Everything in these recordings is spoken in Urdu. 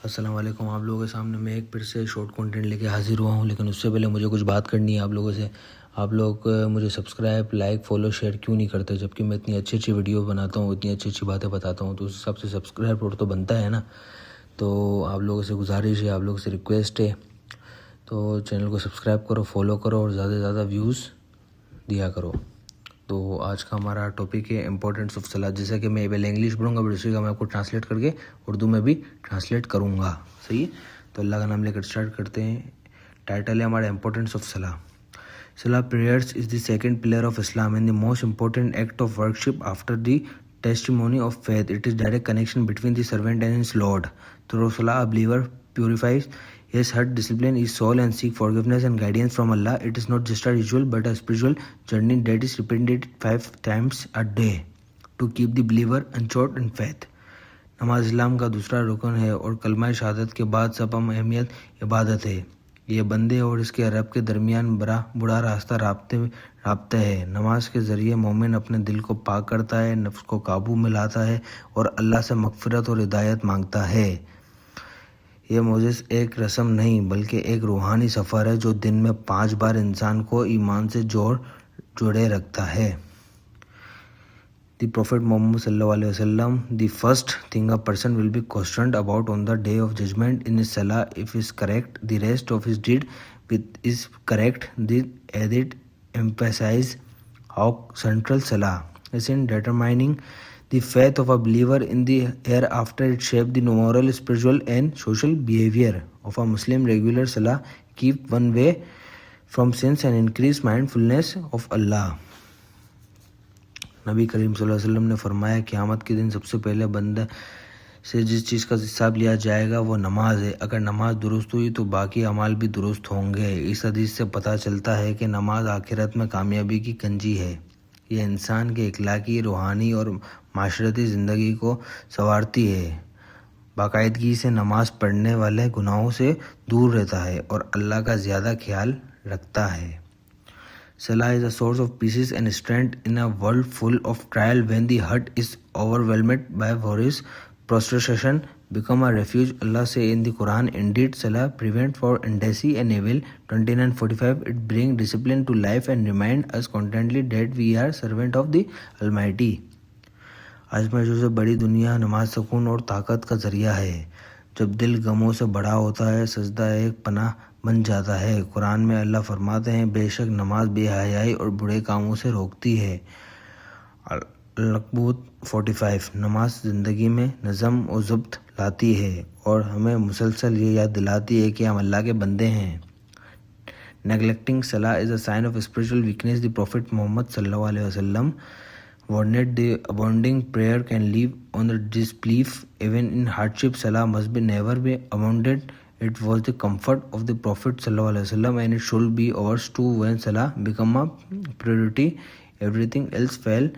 السلام علیکم. آپ لوگوں کے سامنے میں ایک پھر سے شارٹ کنٹینٹ لے کے حاضر ہوا ہوں، لیکن اس سے پہلے مجھے کچھ بات کرنی ہے آپ لوگوں سے. آپ لوگ مجھے سبسکرائب، لائک، فالو، شیئر کیوں نہیں کرتے؟ جبکہ میں اتنی اچھی ویڈیو بناتا ہوں، اتنی اچھی باتیں بتاتا ہوں، تو اس حساب سے سبسکرائب تو بنتا ہے نا. تو آپ لوگوں سے گزارش ہے، آپ لوگوں سے ریکویسٹ ہے، تو چینل کو سبسکرائب کرو، فالو کرو اور زیادہ سے زیادہ ویوز دیا کرو. تو آج کا ہمارا ٹاپک ہے امپورٹنس آف صلاۃ. جیسا کہ میں پہلے انگلش پڑھوں گا، پھر اسی کا میں آپ کو ٹرانسلیٹ کر کے اردو میں بھی ٹرانسلیٹ کروں گا. صحیح ہے؟ تو اللہ کا نام لے کر اسٹارٹ کرتے ہیں. ٹائٹل ہے ہمارا امپورٹنس آف صلاح. صلاح prayers is the second pillar of Islam and the most important act of worship after the testimony of faith. It is direct connection between the servant and his Lord. Through Salah, a believer purifies his heart, discipline his soul, and seek forgiveness and guidance from Allah. It is not just a ritual, but a spiritual journey that is repeated 5 times a day to keep the believer anchored in faith. نماز اسلام کا دوسرا رکن ہے اور کلمہ شہادت کے بعد سب اہمیت عبادت ہے. یہ بندے اور اس کے رب کے درمیان بڑا راستہ رابطہ ہے. نماز کے ذریعے مومن اپنے دل کو پاک کرتا ہے، نفس کو قابو میں لاتا ہے اور اللہ سے مغفرت اور ہدایت مانگتا ہے. یہ معجزہ ایک رسم نہیں بلکہ ایک روحانی سفر ہے جو دن میں 5 بار انسان کو ایمان سے جوڑے رکھتا ہے. The Prophet Muhammad sallallahu alaihi wasallam, the first thing a person will be questioned about on the day of judgment in his salah, if is correct, the rest of his deed is correct. The added emphasize how central salah is in determining the faith of a believer in the hereafter. It shapes the moral, spiritual and social behavior of a Muslim. Regular salah keep one way from sins and increase mindfulness of Allah. نبی کریم صلی اللہ علیہ وسلم نے فرمایا قیامت کے دن سب سے پہلے بندہ سے جس چیز کا حساب لیا جائے گا وہ نماز ہے. اگر نماز درست ہوئی تو باقی اعمال بھی درست ہوں گے. اس حدیث سے پتہ چلتا ہے کہ نماز آخرت میں کامیابی کی کنجی ہے. یہ انسان کے اخلاقی، روحانی اور معاشرتی زندگی کو سنوارتی ہے. باقاعدگی سے نماز پڑھنے والے گناہوں سے دور رہتا ہے اور اللہ کا زیادہ خیال رکھتا ہے. Salah is a source of peace and strength in a world full of trial. When the heart is overwhelmed by worries, prostration become a refuge. Allah say in the Quran, indeed Salah prevent for indecision and evil. 29:45. It bring discipline to life and remind us constantly that we are servant of the Almighty. آزمائشوں سے بڑی دنیا نماز سکون اور طاقت کا ذریعہ ہے. جب دل غموں سے بڑا ہوتا ہے سجدہ ایک پناہ بن جاتا ہے. قرآن میں اللہ فرماتے ہیں بے شک نماز بے حیائی اور برے کاموں سے روکتی ہے. العنکبوت 45. نماز زندگی میں نظم و ضبط لاتی ہے اور ہمیں مسلسل یہ یاد دلاتی ہے کہ ہم اللہ کے بندے ہیں. Neglecting Salah is a sign of spiritual weakness. The Prophet Muhammad sallallahu alaihi wasallam warned the abounding prayer can leave on the disbelief even in hardship. Salah must be never be abandoned. It was the comfort of the Prophet sallallahu alaihi wasallam and it should be ours too. When Salah become a priority, everything else fell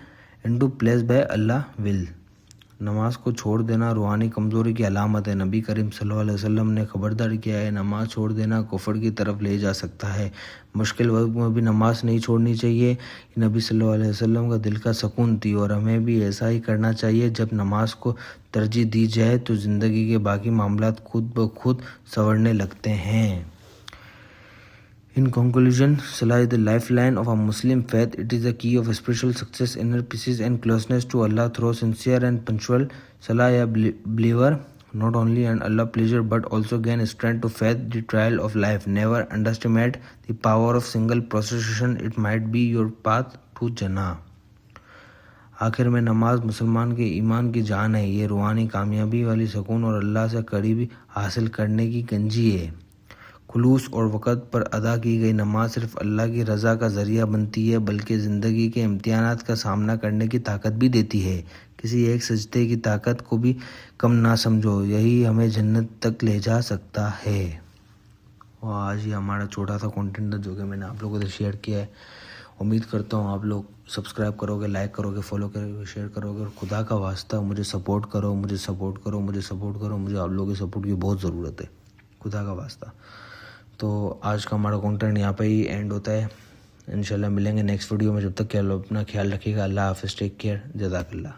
into place by Allah will. نماز کو چھوڑ دینا روحانی کمزوری کی علامت ہے. نبی کریم صلی اللہ علیہ وسلم نے خبردار کیا ہے نماز چھوڑ دینا کفر کی طرف لے جا سکتا ہے. مشکل وقت میں بھی نماز نہیں چھوڑنی چاہیے. نبی صلی اللہ علیہ وسلم کا دل کا سکون تھی اور ہمیں بھی ایسا ہی کرنا چاہیے. جب نماز کو ترجیح دی جائے تو زندگی کے باقی معاملات خود بخود سنورنے لگتے ہیں. In conclusion, Salah is the lifeline of a Muslim faith. It is the key of spiritual success, inner peace and closeness to Allah. Through sincere and punctual Salah, a believer not only earn Allah pleasure but also gain strength to face the trial of life. Never underestimate the power of single prostration. It might be your path to Jannah. آخر میں نماز مسلمان کے ایمان کی جان ہے. یہ روحانی کامیابی والی سکون اور اللہ سے قریبی حاصل کرنے کی کنجی ہے. خلوص اور وقت پر ادا کی گئی نماز صرف اللہ کی رضا کا ذریعہ بنتی ہے بلکہ زندگی کے امتحانات کا سامنا کرنے کی طاقت بھی دیتی ہے. کسی ایک سجدے کی طاقت کو بھی کم نہ سمجھو، یہی ہمیں جنت تک لے جا سکتا ہے. اور آج یہ ہمارا چھوٹا سا کنٹینٹ تھا جو کہ میں نے آپ لوگوں سے شیئر کیا ہے. امید کرتا ہوں آپ لوگ سبسکرائب کرو گے، لائک کرو گے، فالو کرو گے، شیئر کرو گے. اور خدا کا واسطہ مجھے سپورٹ کرو. مجھے آپ لوگوں کے سپورٹ کی بہت ضرورت ہے. خدا کا واسطہ. تو آج کا ہمارا کنٹینٹ یہاں پہ ہی اینڈ ہوتا ہے. انشاءاللہ ملیں گے نیکسٹ ویڈیو میں. جب تک کہ اپنا خیال رکھیے گا. اللہ حافظ. Take care. جزاک اللہ.